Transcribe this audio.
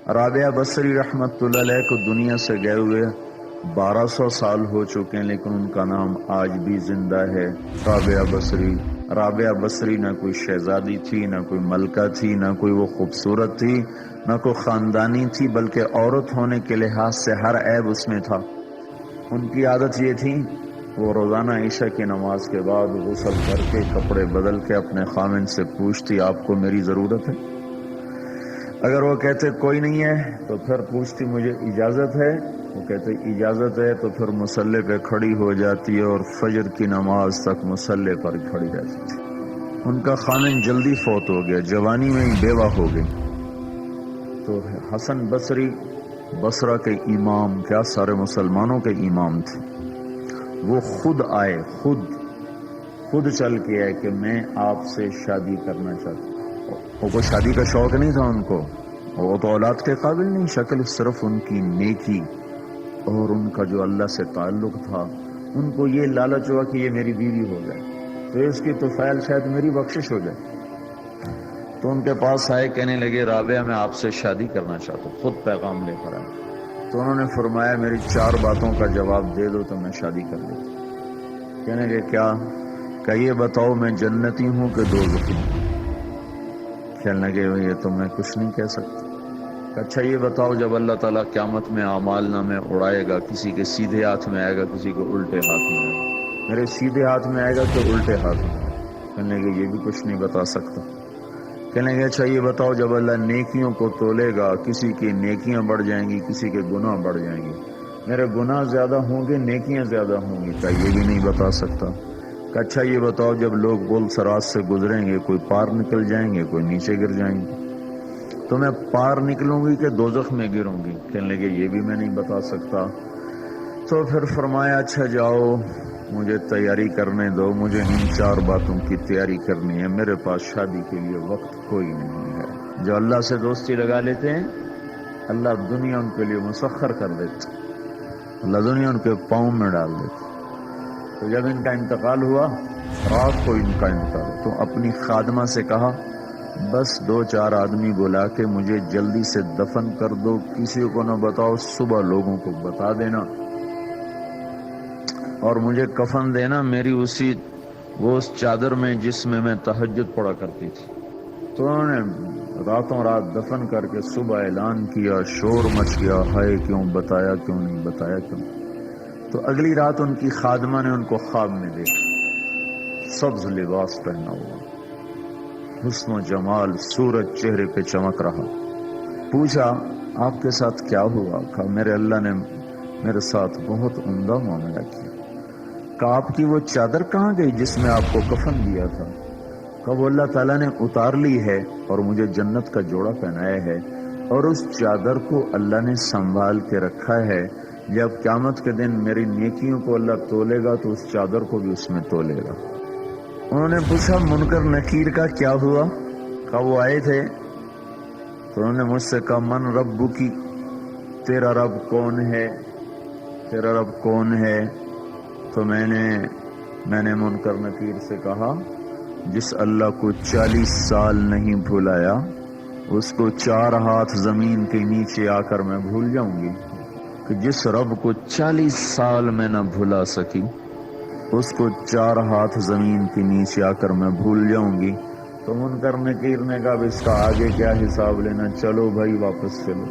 رابعہ بصری رحمت اللہ علیہ کو دنیا سے گئے ہوئے 1200 سال ہو چکے ہیں، لیکن ان کا نام آج بھی زندہ ہے، رابعہ بصری۔ رابعہ بصری نہ کوئی شہزادی تھی، نہ کوئی ملکہ تھی، نہ کوئی وہ خوبصورت تھی، نہ کوئی خاندانی تھی، بلکہ عورت ہونے کے لحاظ سے ہر عیب اس میں تھا۔ ان کی عادت یہ تھی، وہ روزانہ عشاء کی نماز کے بعد غسل کر کے کپڑے بدل کے اپنے خامن سے پوچھتی آپ کو میری ضرورت ہے؟ اگر وہ کہتے کوئی نہیں ہے تو پھر پوچھتی مجھے اجازت ہے؟ وہ کہتے اجازت ہے تو پھر مصلی پہ کھڑی ہو جاتی ہے اور فجر کی نماز تک مصلی پر کھڑی رہتی تھی۔ ان کا خامن جلدی فوت ہو گیا، جوانی میں ہی بیوہ ہو گئی۔ تو حسن بصری بصرہ کے امام، کیا سارے مسلمانوں کے امام تھے، وہ خود آئے، خود چل کے آئے کہ میں آپ سے شادی کرنا چاہتا ہوں۔ وہ کوئی شادی کا شوق نہیں تھا ان کو، وہ تو اولاد کے قابل نہیں، شکل صرف ان کی نیکی اور ان کا جو اللہ سے تعلق تھا، ان کو یہ لالچ ہوا کہ یہ میری بیوی ہو جائے تو اس کی تو فعل شاید میری بخشش ہو جائے۔ تو ان کے پاس آئے، کہنے لگے رابعہ میں آپ سے شادی کرنا چاہتا ہوں، خود پیغام لے کر آئے۔ تو انہوں نے فرمایا میری 4 باتوں کا جواب دے دو تو میں شادی کر لیتا ہوں۔ کہنے لگے کیا؟ کہ یہ بتاؤ میں جنتی ہوں کہ دوزخی ہوں؟ کہنے لگے یہ تو میں کچھ نہیں کہہ سکتا۔ اچھا یہ بتاؤ جب اللہ تعالیٰ قیامت میں اعمال نامے اڑائے گا، کسی کے سیدھے ہاتھ میں آئے گا، کسی کو الٹے ہاتھ میں آئے گا، میرے سیدھے ہاتھ میں آئے گا کہ الٹے ہاتھ میں؟ کہنے لگے یہ بھی کچھ نہیں بتا سکتا۔ کہنے لگے اچھا یہ بتاؤ جب اللہ نیکیوں کو تولے گا، کسی کی نیکیاں بڑھ جائیں گی، کسی کے گناہ بڑھ جائیں گے، میرے گناہ زیادہ ہوں گے نیکیاں زیادہ ہوں گی؟ کہا یہ بھی نہیں بتا سکتا۔ کہ اچھا یہ بتاؤ جب لوگ بل سرات سے گزریں گے، کوئی پار نکل جائیں گے، کوئی نیچے گر جائیں گے، تو میں پار نکلوں گی کہ دوزخ میں گروں گی؟ کہنے لگے یہ بھی میں نہیں بتا سکتا۔ تو پھر فرمایا اچھا جاؤ مجھے تیاری کرنے دو، مجھے ان 4 باتوں کی تیاری کرنی ہے، میرے پاس شادی کے لیے وقت کوئی نہیں ہے۔ جو اللہ سے دوستی لگا لیتے ہیں اللہ دنیا ان کے لیے مسخر کر دیتا، اللہ دنیا ان کے پاؤں میں ڈال دیتا۔ تو جب ان کا انتقال ہوا، رات کو ان کا انتقال، تو اپنی خادمہ سے کہا بس 2-4 آدمی بلا کے مجھے جلدی سے دفن کر دو، کسی کو نہ بتاؤ، صبح لوگوں کو بتا دینا، اور مجھے کفن دینا میری اس چادر میں جس میں میں تہجد پڑھا کرتی تھی۔ تو انہوں نے راتوں رات دفن کر کے صبح اعلان کیا، شور مچ گیا، ہائے کیوں بتایا، کیوں نہیں بتایا، کیوں؟ تو اگلی رات ان کی خادمہ نے ان کو خواب میں دیکھا، سبز لباس پہنا ہوا، حسن و جمال، سورج چہرے پہ چمک رہا۔ پوچھا آپ کے ساتھ کیا ہوا؟ کہا میرے اللہ نے میرے ساتھ بہت عمدہ معاملہ کیا۔ کہا آپ کی وہ چادر کہاں گئی جس میں آپ کو کفن دیا تھا؟ کہا وہ اللہ تعالیٰ نے اتار لی ہے اور مجھے جنت کا جوڑا پہنایا ہے، اور اس چادر کو اللہ نے سنبھال کے رکھا ہے، جب قیامت کے دن میری نیکیوں کو اللہ تولے گا تو اس چادر کو بھی اس میں تولے گا۔ انہوں نے پوچھا منکر نکیر کا کیا ہوا؟ کہا وہ آئے تھے تو انہوں نے مجھ سے کہا من ربو کی، تیرا رب کون ہے، تیرا رب کون ہے؟ تو میں نے منکر نکیر سے کہا جس اللہ کو 40 سال نہیں بھلایا اس کو 4 ہاتھ زمین کے نیچے آ کر میں بھول جاؤں گی؟ کہ جس رب کو 40 سال میں نہ بھلا سکی اس کو 4 ہاتھ زمین کے نیچے آ کر میں بھول جاؤں گی؟ تو منکر نکیر نے کہا اس کا آگے کیا حساب لینا، چلو بھائی واپس چلو۔